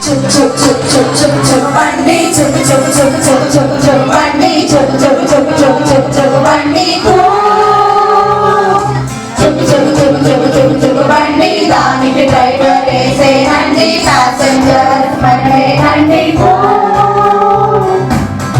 చుక్ చుక్ చుక్ చుక్ చుక్ చుక్ బండి చుక్ చుక్ చుక్ చుక్ చుక్ చుక్ బండి చుక్ చుక్ చుక్ చుక్ చుక్ చుక్ బండి చుక్ చుక్ చుక్ చుక్ చుక్ చుక్ బండి దానికి డ్రైవర్ వేసేనండి ప్యాసింజర్ మనమేనండి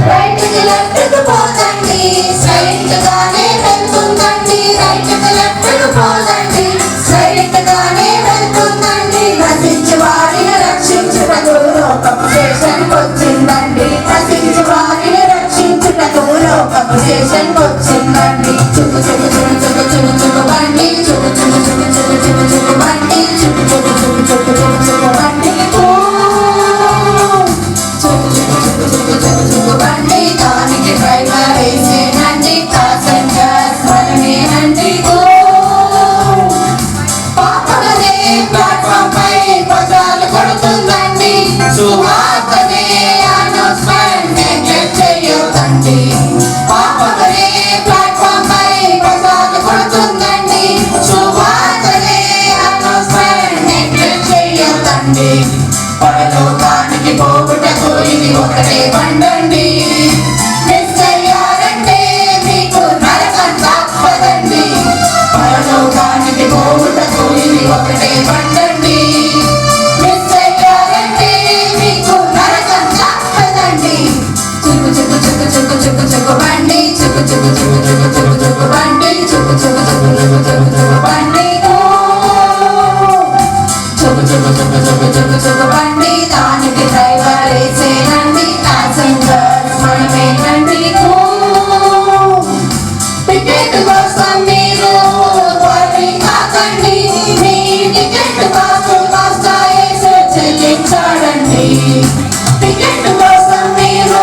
రైట్కి లెఫ్ట్కి పోదండి స్ట్రైట్ గానే వెళ్తుందండి రైట్కి లెఫ్ట్కి పోదండి స్ట్రైట్ గానే వెళ్తుందండి నశించి వారిని రక్షించుటకు లోకపు స్టేషన్కి వచ్చిందండి నశించి వారిని రక్షించుటకు లోకపు స్టేషన్కి వచ్చిందండి చుక్కు చుక్కు చుక్కు చుక్కు చుక్కు చుక్కు బండి చుక్కు చుక్కు చుక్కు చుక్కు చుక్కు చుక్కు బండి చుక్కు చుక్కు చుక్కు చుక్కు చుక్కు చుక్కు బండి చుక్కు చుక్కు చుక్కు చుక్కు చుక్కు చుక్కు బండి దానికి డ్రైవర్ వేసేనండి ప్యాసింజర్స్ మనమేనండి పాపలనే ప్లాట్ఫామ్ పై బజార్లు కొడుతుందండి సువార్తనే అనౌన్స్మెంట్ నెగ్లెక్ట్ చేయొద్దండి పాపలనే ప్లాట్ఫామ్ పై బజార్లు కొడుతుందండి సువార్తనే అనౌన్స్మెంట్ నెగ్లెక్ట్ చేయొద్దండి పరలోకానికి పోవుటకు ఇది ఒకటే బండండి మిస్ అయ్యారంటే మీకు నరకం తప్పదండి పరలోకానికి పోవుటకు ఇది ఒకటే బండండి మిస్ అయ్యారంటే మీకు నరకం తప్పదండి చుక్కు చుక్కు చుక్కు చుక్కు చుక్కు చుక్కు బండి చుక్కు చుక్కు చుక్కు చుక్కు చుక్కు చుక్కు బండి చుక్కు చుక్కు చుక్కు చుక్కు చుక్కు చుక్కు బండి చుక్కు చుక్కు చుక్కు చుక్కు చుక్కు చుక్కు బండి దానికి డ్రైవర్ వేసేనండి ప్యాసింజర్స్ మనమేనండి టికెట్ కోసం మీరు వర్రీ కాకండి మీ టికెట్ కాస్త వేసి చెల్లించాడండి టికెట్ కోసం మీరు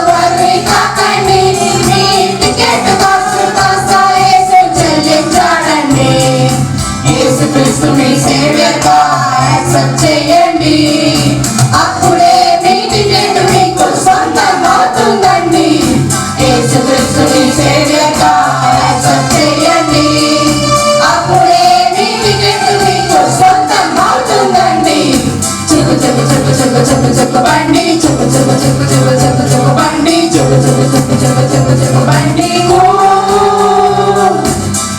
వర్రీ కాకండి మీ టికెట్ కాస్త వేసి చెల్లించాడండి యేసుక్రీస్తు మీ సేవ్యర్గా యాక్సెప్ట్ చేయండి అప్పుడే మీ టికెట్ మీకు సొంతం అవుతుందండి యేసుక్రీస్తు మీ సేవ్యర్గా యాక్సెప్ట్ చేయండి అప్పుడే మీ టికెట్ మీకు సొంతం అవుతుందండి చుక్కు చుక్కు చుక్కు చుక్కు చుక్కు చుక్కు బండి చుక్కు చుక్కు చుక్కు చుక్కు చుక్కు చుక్కు బండి చుక్కు చుక్కు చుక్కు చుక్కు చుక్కు చుక్కు బండి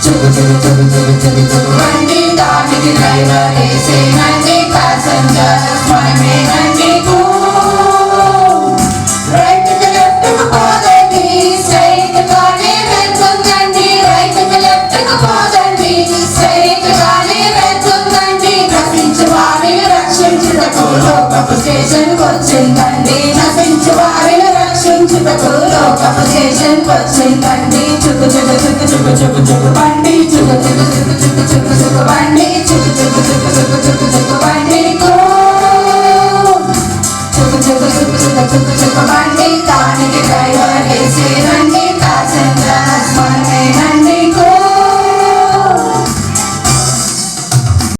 చుక్కు చుక్కు చుక్కు చుక్కు చుక్కు చుక్కు బండి దానికి డ్రైవర్ వేసేనండి ప్యాసింజర్స్ మనమేనండి రైట్కి లెఫ్ట్కి పోదండి స్ట్రైట్ గానే వెళ్తుందండి రైట్కి లెఫ్ట్కి పోదండి స్ట్రైట్ గానే వెళ్తుందండి నశించి వారిని రక్షించుటకు లోకపు స్టేషన్కి వచ్చిందండి నశించి వారిని రక్షించుటకు లోకపు స్టేషన్కి వచ్చిందండి చుక్కు చుక్కు చుక్కు చుక్కు చుక్కు చుక్కు బండి చుక్కు చుక్కు చుక్కు చుక్కు చుక్కు చుక్కు